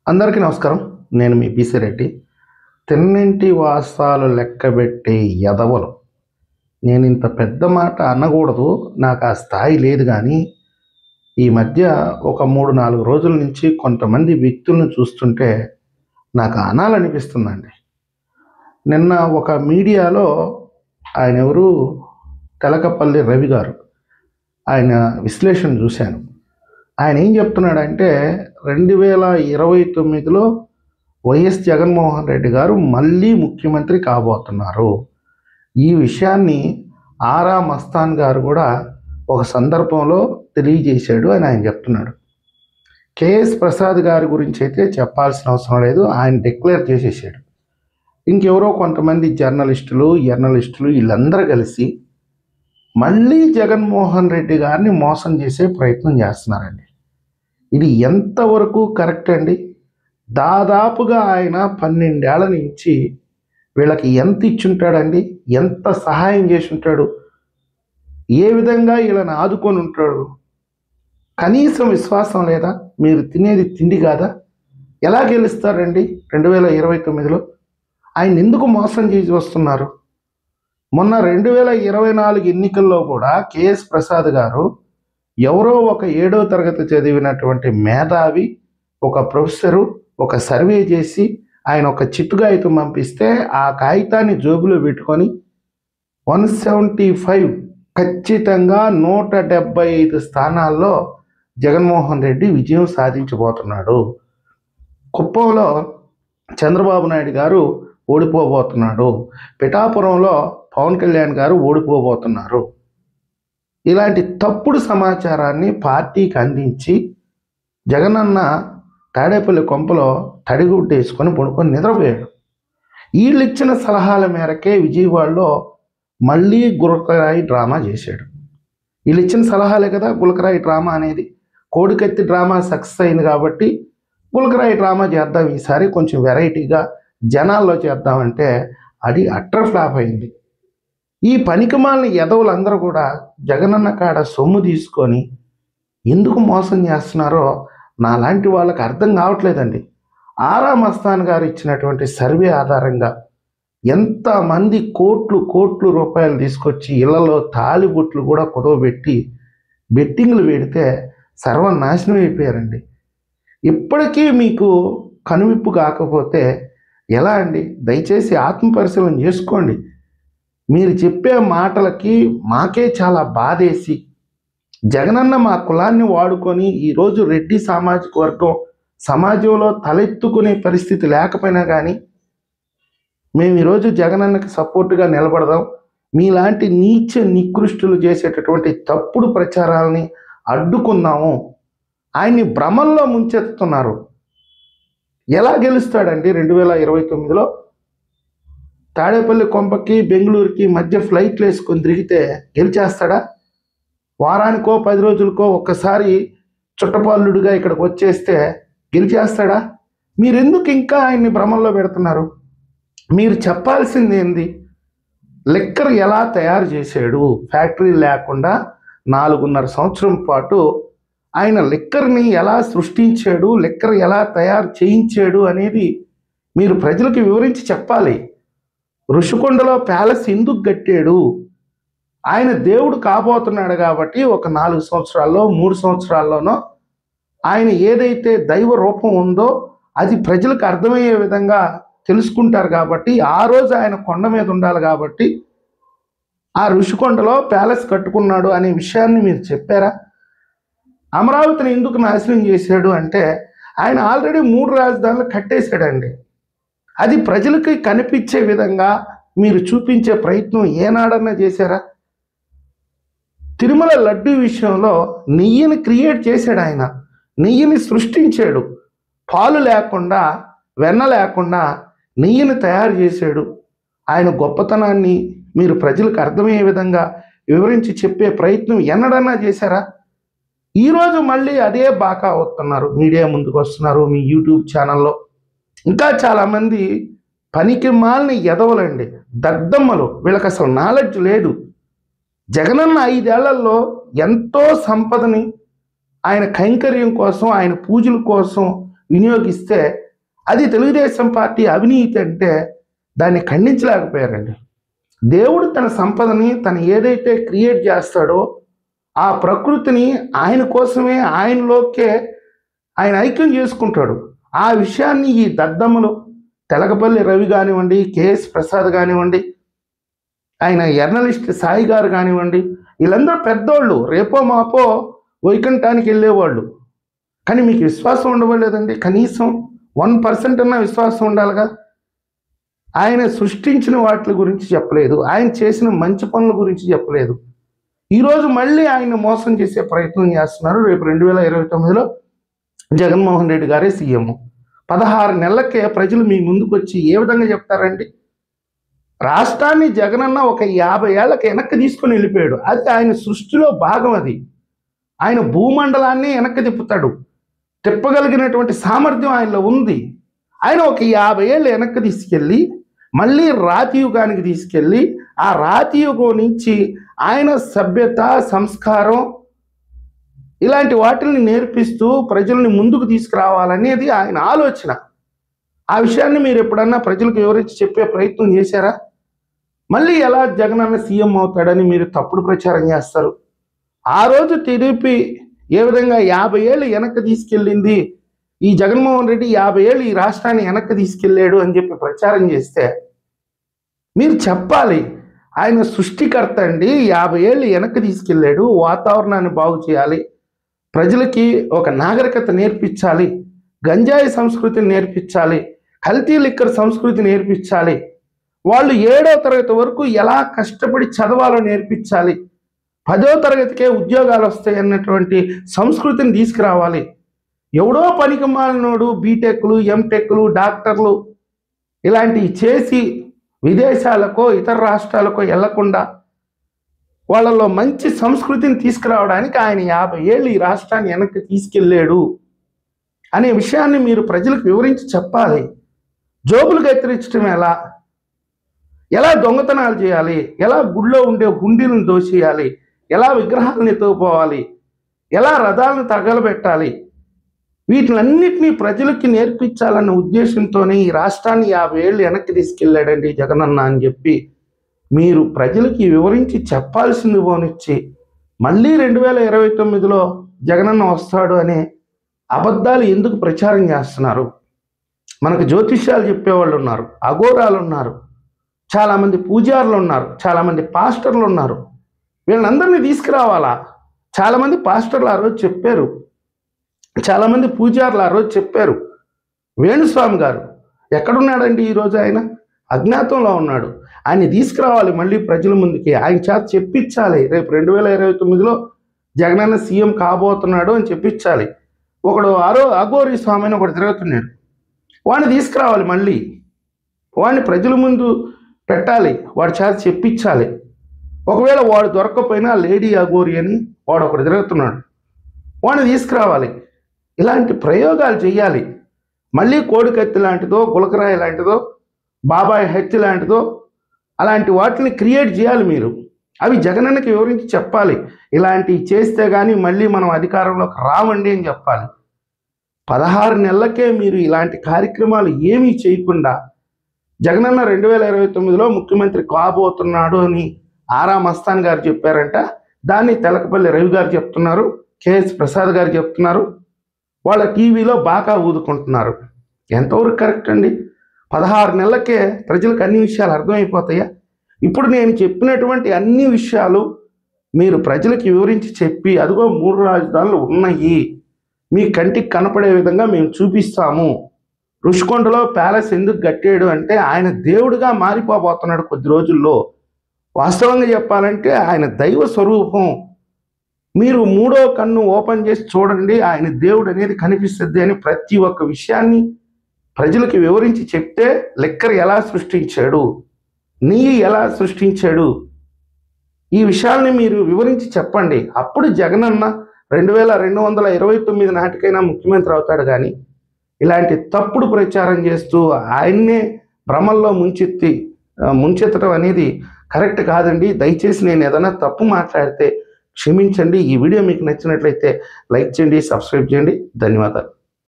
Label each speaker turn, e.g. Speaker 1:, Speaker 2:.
Speaker 1: అందరికీ నమస్కారం. నేను మీ పీసీ రెడ్డి. తిన్నింటి వాసాలు లెక్కబెట్టే ఎదవలు. నేనింత పెద్ద మాట అనకూడదు. నాకు ఆ స్థాయి లేదు గానీ, ఈ మధ్య ఒక 3, 4 రోజుల నుంచి కొంతమంది వ్యక్తులను చూస్తుంటే నాకు అనాలనిపిస్తుందండి. నిన్న ఒక మీడియాలో ఆయనెవరు తెలకపల్లి రవి గారు. ఆయన విశ్లేషణ చూశాను. ఆయన ఏం చెప్తున్నాడంటే 2029లో వైఎస్ జగన్మోహన్ రెడ్డి గారు మళ్ళీ ముఖ్యమంత్రి కాబోతున్నారు. ఈ విషయాన్ని ఆరా మస్తాన్ గారు కూడా ఒక సందర్భంలో తెలియజేశాడు అని ఆయన చెప్తున్నాడు. కేఎస్ ప్రసాద్ గారి గురించి అయితే చెప్పాల్సిన అవసరం లేదు, ఆయన డిక్లేర్ చేసేసాడు. ఇంకెవరో కొంతమంది జర్నలిస్టులు వీళ్ళందరూ కలిసి మళ్ళీ జగన్మోహన్ రెడ్డి గారిని మోసం చేసే ప్రయత్నం చేస్తున్నారండి. ఇది ఎంతవరకు కరెక్ట్ అండి? దాదాపుగా ఆయన 12 ఏళ్ల నుంచి వీళ్ళకి ఎంత ఇచ్చుంటాడండి? ఎంత సహాయం చేసి ఉంటాడు? ఏ విధంగా వీళ్ళని ఆదుకొని ఉంటాడు? కనీసం విశ్వాసం లేదా? మీరు తినేది తిండి కాదా? ఎలా గెలుస్తారండి 2029లో? ఆయన ఎందుకు మోసం చేసి వస్తున్నారు? మొన్న 2024 ఎన్నికల్లో కూడా కేఎస్ ప్రసాద్ గారు ఎవరో ఒక 7వ తరగతి చదివినటువంటి మేధావి, ఒక ప్రొఫెసరు ఒక సర్వే చేసి ఆయన ఒక చిట్టు కాగితం పంపిస్తే ఆ కాగితాన్ని జోబులో పెట్టుకొని 175 ఖచ్చితంగా 175 స్థానాల్లో జగన్మోహన్ రెడ్డి విజయం సాధించబోతున్నాడు. కుప్పంలో చంద్రబాబు నాయుడు గారు ఓడిపోబోతున్నాడు. పిఠాపురంలో పవన్ కళ్యాణ్ గారు ఓడిపోబోతున్నారు. ఇలాంటి తప్పుడు సమాచారాన్ని పార్టీకి అందించి జగనన్న తాడేపల్లి కొంపలో తడిగుడ్డ వేసుకొని పడుకొని నిద్రపోయాడు. వీళ్ళు ఇచ్చిన సలహాల మేరకే విజయవాడలో మళ్ళీ గులకరాయి డ్రామా చేశాడు. వీళ్ళు ఇచ్చిన సలహాలే కదా గులకరాయి డ్రామా అనేది. కోడికత్తి డ్రామా సక్సెస్ అయింది కాబట్టి గులకరాయి డ్రామా చేద్దాం, ఈసారి కొంచెం వెరైటీగా జనాల్లో చేద్దామంటే అది అట్టర్ ఫ్లాప్ అయింది. ఈ పనికిమాలిన ఎదవులందరూ కూడా జగనన్న కాడ సొమ్ము తీసుకొని ఎందుకు మోసం చేస్తున్నారో నాలాంటి వాళ్ళకి అర్థం కావట్లేదండి. ఆరా మస్తాన్ గారు ఇచ్చినటువంటి సర్వే ఆధారంగా ఎంతమంది కోట్లు రూపాయలు తీసుకొచ్చి ఇళ్లలో తాలిబొట్లు కూడా కుదవబెట్టి బెట్టింగ్లు పెడితే సర్వనాశనం అయిపోయారండి. ఇప్పటికీ మీకు కనువిప్పు కాకపోతే ఎలా అండి? దయచేసి ఆత్మపరిశీలన చేసుకోండి. మీరు చెప్పే మాటలకి మాకే చాలా బాధేసి జగనన్న మా కులాన్ని వాడుకొని ఈరోజు రెడ్డి సామాజిక వర్గం సమాజంలో తలెత్తుకునే పరిస్థితి లేకపోయినా కానీ మేము ఈరోజు జగనన్నకి సపోర్టుగా నిలబడదాం, మీలాంటి నీచ నికృష్టులు చేసేటటువంటి తప్పుడు ప్రచారాలని అడ్డుకుందాము, ఆయన్ని భ్రమంలో ముంచెత్తుతున్నారు. ఎలా గెలుస్తాడండి 2029లో? తాడేపల్లి కొంపకి బెంగళూరుకి మధ్య ఫ్లైట్లు వేసుకొని తిరిగితే గెలిచేస్తాడా? వారానికో 10 రోజులకో ఒక్కసారి చుట్టపాలుడుగా ఇక్కడికి వచ్చేస్తే గెలిచేస్తాడా? మీరెందుకు ఇంకా ఆయన్ని భ్రమంలో పెడుతున్నారు? మీరు చెప్పాల్సింది ఏంది? లిక్కర్ ఎలా తయారు చేశాడు? ఫ్యాక్టరీ లేకుండా 4.5 సంవత్సరం పాటు ఆయన లిక్కర్ని ఎలా సృష్టించాడు, లిక్కర్ ఎలా తయారు చేయించాడు అనేది మీరు ప్రజలకు వివరించి చెప్పాలి. ఋషికొండలో ప్యాలెస్ ఎందుకు కట్టాడు? ఆయన దేవుడు కాబోతున్నాడు కాబట్టి ఒక 4 సంవత్సరాల్లో 3 సంవత్సరాల్లోనో ఆయన ఏదైతే దైవ రూపం ఉందో అది ప్రజలకు అర్థమయ్యే విధంగా తెలుసుకుంటారు కాబట్టి ఆ రోజు ఆయన కొండ మీద ఉండాలి కాబట్టి ఆ ఋషికొండలో ప్యాలెస్ కట్టుకున్నాడు అనే విషయాన్ని మీరు చెప్పారా? అమరావతిని ఎందుకు నాశనం చేశాడు అంటే ఆయన ఆల్రెడీ 3 రాజధానులు కట్టేశాడండి. అది ప్రజలకి కనిపించే విధంగా మీరు చూపించే ప్రయత్నం ఏనాడన్నా చేశారా? తిరుమల లడ్డు విషయంలో నెయ్యిని క్రియేట్ చేశాడు ఆయన, నెయ్యిని సృష్టించాడు. పాలు లేకుండా వెన్న లేకుండా నెయ్యిని తయారు చేశాడు. ఆయన గొప్పతనాన్ని మీరు ప్రజలకు అర్థమయ్యే విధంగా వివరించి చెప్పే ప్రయత్నం ఎన్నడన్నా చేశారా? ఈరోజు మళ్ళీ అదే బాకా వస్తున్నారు, మీడియా ముందుకు వస్తున్నారు, మీ యూట్యూబ్ ఛానల్లో. ఇంకా చాలామంది పనికి మాలిన ఎదవలండి, దద్దమ్మలు. వీళ్ళకి అసలు నాలెడ్జ్ లేదు. జగనన్న 5 ఏళ్లలో ఎంతో సంపదని ఆయన కైంకర్యం కోసం, ఆయన పూజల కోసం వినియోగిస్తే అది తెలుగుదేశం పార్టీ అవినీతి అంటే దాన్ని ఖండించలేకపోయారండి. దేవుడు తన సంపదని తను ఏదైతే క్రియేట్ చేస్తాడో ఆ ప్రకృతిని ఆయన కోసమే ఆయనలోకే ఆయన ఐక్యం చేసుకుంటాడు. ఆ విషయాన్ని ఈ దద్దమ్మలు తెలకపల్లి రవి కానివ్వండి, కేఎస్ ప్రసాద్ కానివ్వండి, ఆయన జర్నలిస్ట్ సాయి గారు కానివ్వండి, వీళ్ళందరూ పెద్దోళ్ళు, రేపో మాపో వైకుంఠానికి వెళ్ళేవాళ్ళు. కానీ మీకు విశ్వాసం ఉండవలేదండి. కనీసం 1% అన్న విశ్వాసం ఉండాలిగా. ఆయన సృష్టించిన వాటి గురించి చెప్పలేదు, ఆయన చేసిన మంచి పనుల గురించి చెప్పలేదు. ఈరోజు మళ్ళీ ఆయన మోసం చేసే ప్రయత్నం చేస్తున్నారు. రేపు 2029లో జగన్మోహన్ రెడ్డి గారే సీఎం. 16 నెలలకే ప్రజలు మీ ముందుకు వచ్చి ఏ విధంగా చెప్తారండి? రాష్ట్రాన్ని జగనన్న ఒక 50 ఏళ్ళకి వెనక్కి తీసుకొని వెళ్ళిపోయాడు. అది ఆయన సృష్టిలో భాగం. అది ఆయన భూమండలాన్ని వెనక్కి తిప్పుతాడు. తిప్పగలిగినటువంటి సామర్థ్యం ఆయనలో ఉంది. ఆయన ఒక 50 ఏళ్ళు వెనక్కి తీసుకెళ్ళి మళ్ళీ రాతి యుగానికి తీసుకెళ్ళి ఆ రాతి యుగం నుంచి ఆయన సభ్యత, సంస్కారం ఇలాంటి వాటిని నేర్పిస్తూ ప్రజల్ని ముందుకు తీసుకురావాలనేది ఆయన ఆలోచన. ఆ విషయాన్ని మీరు ఎప్పుడన్నా ప్రజలకు వివరించి చెప్పే ప్రయత్నం చేశారా? మళ్ళీ ఎలా జగనన్న సీఎం అవుతాడని మీరు తప్పుడు ప్రచారం చేస్తారు. ఆ రోజు టీడీపీ ఏ విధంగా 50 ఏళ్ళు వెనక్కి తీసుకెళ్ళింది, ఈ జగన్మోహన్ రెడ్డి 50 ఏళ్ళు ఈ రాష్ట్రాన్ని వెనక్కి తీసుకెళ్ళాడు అని చెప్పి ప్రచారం చేస్తే మీరు చెప్పాలి, ఆయన సృష్టికర్త అండి, 50 ఏళ్ళు వెనక్కి తీసుకెళ్ళాడు, వాతావరణాన్ని బాగు చేయాలి, ప్రజలకి ఒక నాగరికత నేర్పించాలి, గంజాయి సంస్కృతిని నేర్పించాలి, కల్తీ లిక్కర్ సంస్కృతి నేర్పించాలి, వాళ్ళు 7వ తరగతి వరకు ఎలా కష్టపడి చదవాలో నేర్పించాలి, 10వ తరగతికే ఉద్యోగాలు వస్తాయి అన్నటువంటి సంస్కృతిని తీసుకురావాలి. ఎవడో పనికి మాలినోడు బీటెక్లు, ఎంటెక్లు, డాక్టర్లు ఇలాంటివి చేసి విదేశాలకో ఇతర రాష్ట్రాలకో వెళ్లకుండా వాళ్ళలో మంచి సంస్కృతిని తీసుకురావడానికి ఆయన 50 ఏళ్ళు ఈ రాష్ట్రాన్ని వెనక్కి తీసుకెళ్ళాడు అనే విషయాన్ని మీరు ప్రజలకు వివరించి చెప్పాలి. జోబులు కత్తిరించడం ఎలా దొంగతనాలు చేయాలి, ఎలా గుళ్ళో ఉండే హుండీలను దోచేయాలి, ఎలా విగ్రహాలను ఎత్తుకుపోవాలి, ఎలా రథాలను తగలబెట్టాలి, వీటిలన్నిటినీ ప్రజలకి నేర్పించాలన్న ఉద్దేశంతోనే ఈ రాష్ట్రాన్ని 50 ఏళ్ళు వెనక్కి తీసుకెళ్ళాడండి జగనన్న అని చెప్పి మీరు ప్రజలకి వివరించి చెప్పాల్సింది పోనిచ్చి మళ్ళీ 2029లో జగనన్న వస్తాడు అనే అబద్ధాలు ఎందుకు ప్రచారం చేస్తున్నారు? మనకు జ్యోతిష్యాలు చెప్పేవాళ్ళు ఉన్నారు, అఘోరాలు ఉన్నారు, చాలామంది పూజారులు ఉన్నారు, చాలామంది పాస్టర్లు ఉన్నారు. వీళ్ళందరినీ తీసుకురావాలా? చాలామంది పాస్టర్లు ఆ రోజు చెప్పారు, చాలామంది పూజారులు ఆ రోజు చెప్పారు. వేణుస్వామి గారు ఎక్కడున్నాడండి ఈరోజు? ఆయన అజ్ఞాతంలో ఉన్నాడు. ఆయన్ని తీసుకురావాలి మళ్ళీ ప్రజల ముందుకి, ఆయన చేత చెప్పించాలి. రేపు 2029లో జగనన్న సీఎం కాబోతున్నాడు అని చెప్పించాలి. ఒకడు అఘోరి స్వామి అని ఒకటి తిరుగుతున్నాడు, వాడిని తీసుకురావాలి, మళ్ళీ వాడిని ప్రజల ముందు పెట్టాలి, వాడి చేత చెప్పించాలి. ఒకవేళ వాడు దొరకకపోయినా లేడీ అఘోరి అని వాడు ఒకటి తిరుగుతున్నాడు, వాడిని తీసుకురావాలి. ఇలాంటి ప్రయోగాలు చేయాలి. మళ్ళీ కోడికత్తి లాంటిదో, గులకరాయి లాంటిదో, బాబాయ్ హత్య లాంటిదో అలాంటి వాటిని క్రియేట్ చేయాలి మీరు. అవి జగనన్నకి వివరించి చెప్పాలి. ఇలాంటివి చేస్తే కానీ మళ్ళీ మనం అధికారంలోకి రావండి అని చెప్పాలి. 16 నెలలకే మీరు ఇలాంటి కార్యక్రమాలు ఏమీ చేయకుండా జగనన్న 2029లో ముఖ్యమంత్రి కాబోతున్నాడు అని ఆరా మస్తాన్ గారు చెప్పారంట. దాన్ని తెలకపల్లి రవి గారు చెప్తున్నారు, కేఎస్ ప్రసాద్ గారు చెప్తున్నారు, వాళ్ళ టీవీలో బాగా ఊదుకుంటున్నారు. ఎంతవరకు కరెక్ట్ అండి? 16 నెలలకే ప్రజలకు అన్ని విషయాలు అర్థమైపోతాయా? ఇప్పుడు నేను చెప్పినటువంటి అన్ని విషయాలు మీరు ప్రజలకు వివరించి చెప్పి, అదిగో 3 రాజధానులు ఉన్నాయి, మీ కంటికి కనపడే విధంగా మేము చూపిస్తాము, రుషికొండలో ప్యాలెస్ ఎందుకు కట్టాడు అంటే ఆయన దేవుడిగా మారిపోబోతున్నాడు కొద్ది రోజుల్లో. వాస్తవంగా చెప్పాలంటే ఆయన దైవ స్వరూపం. మీరు 3వ కన్ను ఓపెన్ చేసి చూడండి, ఆయన దేవుడు అనేది కనిపిస్తుంది అని ప్రతి ఒక్క విషయాన్ని ప్రజలకు వివరించి చెప్తే, లిక్కర్ ఎలా సృష్టించాడు, నెయ్యి ఎలా సృష్టించాడు, ఈ విషయాల్ని మీరు వివరించి చెప్పండి. అప్పుడు జగనన్న 2229 నాటికైనా ముఖ్యమంత్రి అవుతాడు. కానీ ఇలాంటి తప్పుడు ప్రచారం చేస్తూ ఆయన్నే భ్రమల్లో ముంచెత్తడం అనేది కరెక్ట్ కాదండి. దయచేసి నేను ఏదైనా తప్పు మాట్లాడితే క్షమించండి. ఈ వీడియో మీకు నచ్చినట్లయితే లైక్ చేయండి, సబ్స్క్రైబ్ చేయండి. ధన్యవాదాలు.